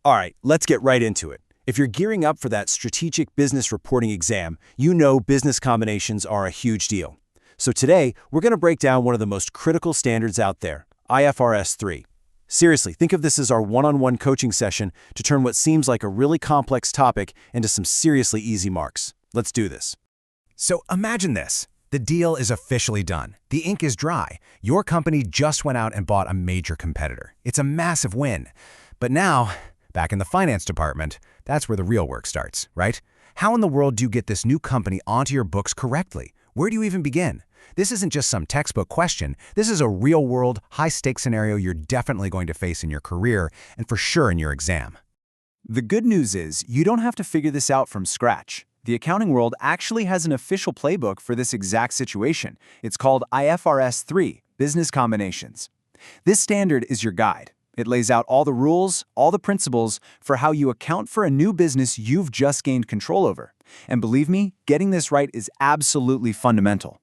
All right, let's get right into it. If you're gearing up for that strategic business reporting exam, you know business combinations are a huge deal. So today, we're going to break down one of the most critical standards out there, IFRS 3. Seriously, think of this as our one-on-one coaching session to turn what seems like a really complex topic into some seriously easy marks. Let's do this. So imagine this. The deal is officially done. The ink is dry. Your company just went out and bought a major competitor. It's a massive win. But now, back in the finance department, that's where the real work starts, right? How in the world do you get this new company onto your books correctly? Where do you even begin? This isn't just some textbook question. This is a real-world, high-stakes scenario you're definitely going to face in your career and for sure in your exam. The good news is you don't have to figure this out from scratch. The accounting world actually has an official playbook for this exact situation. It's called IFRS 3, Business Combinations. This standard is your guide. It lays out all the rules, all the principles for how you account for a new business you've just gained control over. And believe me, getting this right is absolutely fundamental.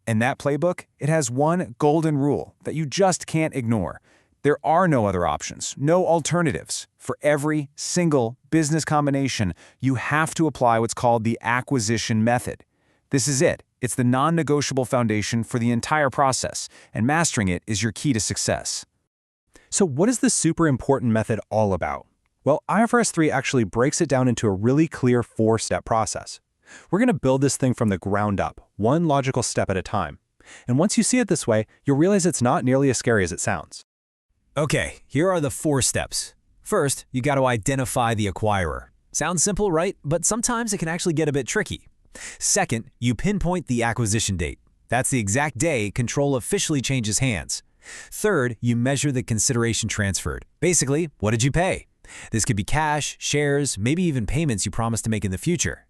In that playbook, it has one golden rule that you just can't ignore. There are no other options, no alternatives. For every single business combination, you have to apply what's called the acquisition method. This is it. It's the non-negotiable foundation for the entire process, and mastering it is your key to success. So what is this super important method all about? Well, IFRS 3 actually breaks it down into a really clear 4-step process. We're going to build this thing from the ground up, one logical step at a time. And once you see it this way, you'll realize it's not nearly as scary as it sounds. Okay, here are the 4 steps. First, you got to identify the acquirer. Sounds simple, right? But sometimes it can actually get a bit tricky. Second, you pinpoint the acquisition date. That's the exact day control officially changes hands. Third, you measure the consideration transferred. Basically, what did you pay? This could be cash, shares, maybe even payments you promised to make in the future.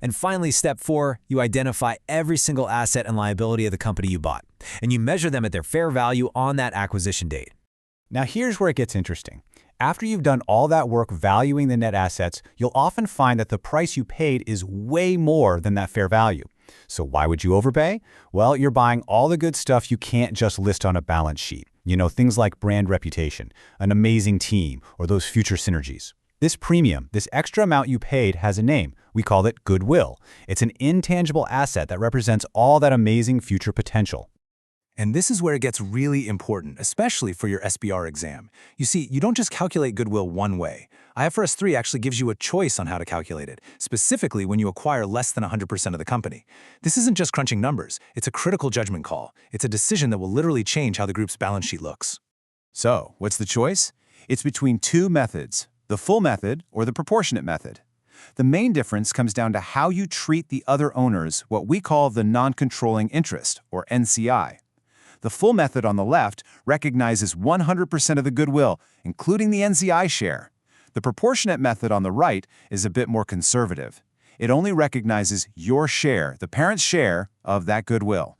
And finally, step 4, you identify every single asset and liability of the company you bought, and you measure them at their fair value on that acquisition date. Now here's where it gets interesting. After you've done all that work valuing the net assets, you'll often find that the price you paid is way more than that fair value. So why would you overpay? Well, you're buying all the good stuff you can't just list on a balance sheet. You know, things like brand reputation, an amazing team, or those future synergies. This premium, this extra amount you paid, has a name. We call it Goodwill. It's an intangible asset that represents all that amazing future potential. And this is where it gets really important, especially for your SBR exam. You see, you don't just calculate goodwill one way. IFRS 3 actually gives you a choice on how to calculate it, specifically when you acquire less than 100% of the company. This isn't just crunching numbers. It's a critical judgment call. It's a decision that will literally change how the group's balance sheet looks. So, what's the choice? It's between 2 methods, the full method or the proportionate method. The main difference comes down to how you treat the other owners, what we call the non-controlling interest, or NCI. The full method on the left recognizes 100% of the goodwill, including the NCI share. The proportionate method on the right is a bit more conservative. It only recognizes your share, the parent's share, of that goodwill.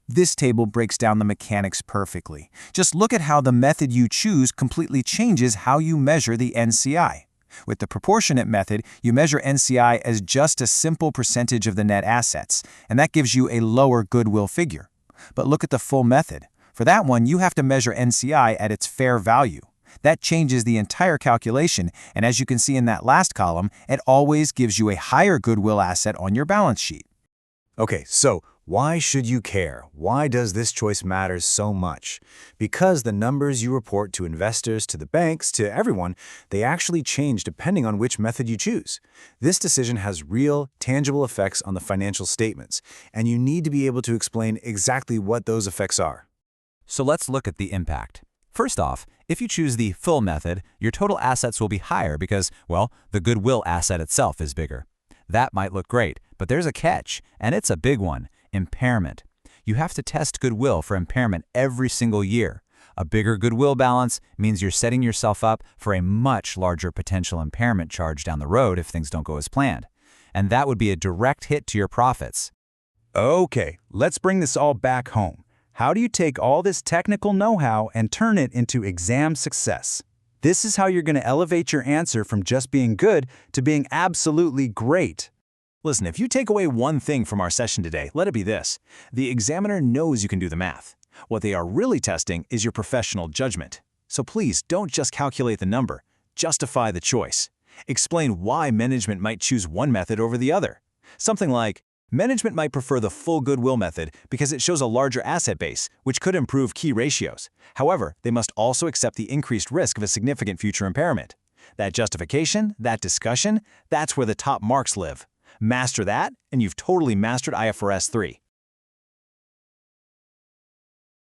This table breaks down the mechanics perfectly. Just look at how the method you choose completely changes how you measure the NCI. With the proportionate method, you measure NCI as just a simple percentage of the net assets, and that gives you a lower goodwill figure. But look at the full method. For that one, you have to measure NCI at its fair value. That changes the entire calculation, and as you can see in that last column, it always gives you a higher goodwill asset on your balance sheet. Okay, so why should you care? Why does this choice matter so much? Because the numbers you report to investors, to the banks, to everyone, they actually change depending on which method you choose. This decision has real, tangible effects on the financial statements, and you need to be able to explain exactly what those effects are. So let's look at the impact. First off, if you choose the full method, your total assets will be higher because, well, the goodwill asset itself is bigger. That might look great, but there's a catch, and it's a big one: impairment. You have to test goodwill for impairment every single year. A bigger goodwill balance means you're setting yourself up for a much larger potential impairment charge down the road if things don't go as planned. And that would be a direct hit to your profits. Okay, let's bring this all back home. How do you take all this technical know-how and turn it into exam success? This is how you're going to elevate your answer from just being good to being absolutely great. Listen, if you take away one thing from our session today, let it be this: the examiner knows you can do the math. What they are really testing is your professional judgment. So please don't just calculate the number. justify the choice. Explain why management might choose one method over the other. Something like, management might prefer the full goodwill method because it shows a larger asset base, which could improve key ratios. However, they must also accept the increased risk of a significant future impairment. That justification, that discussion, that's where the top marks live. Master that, and you've totally mastered IFRS 3.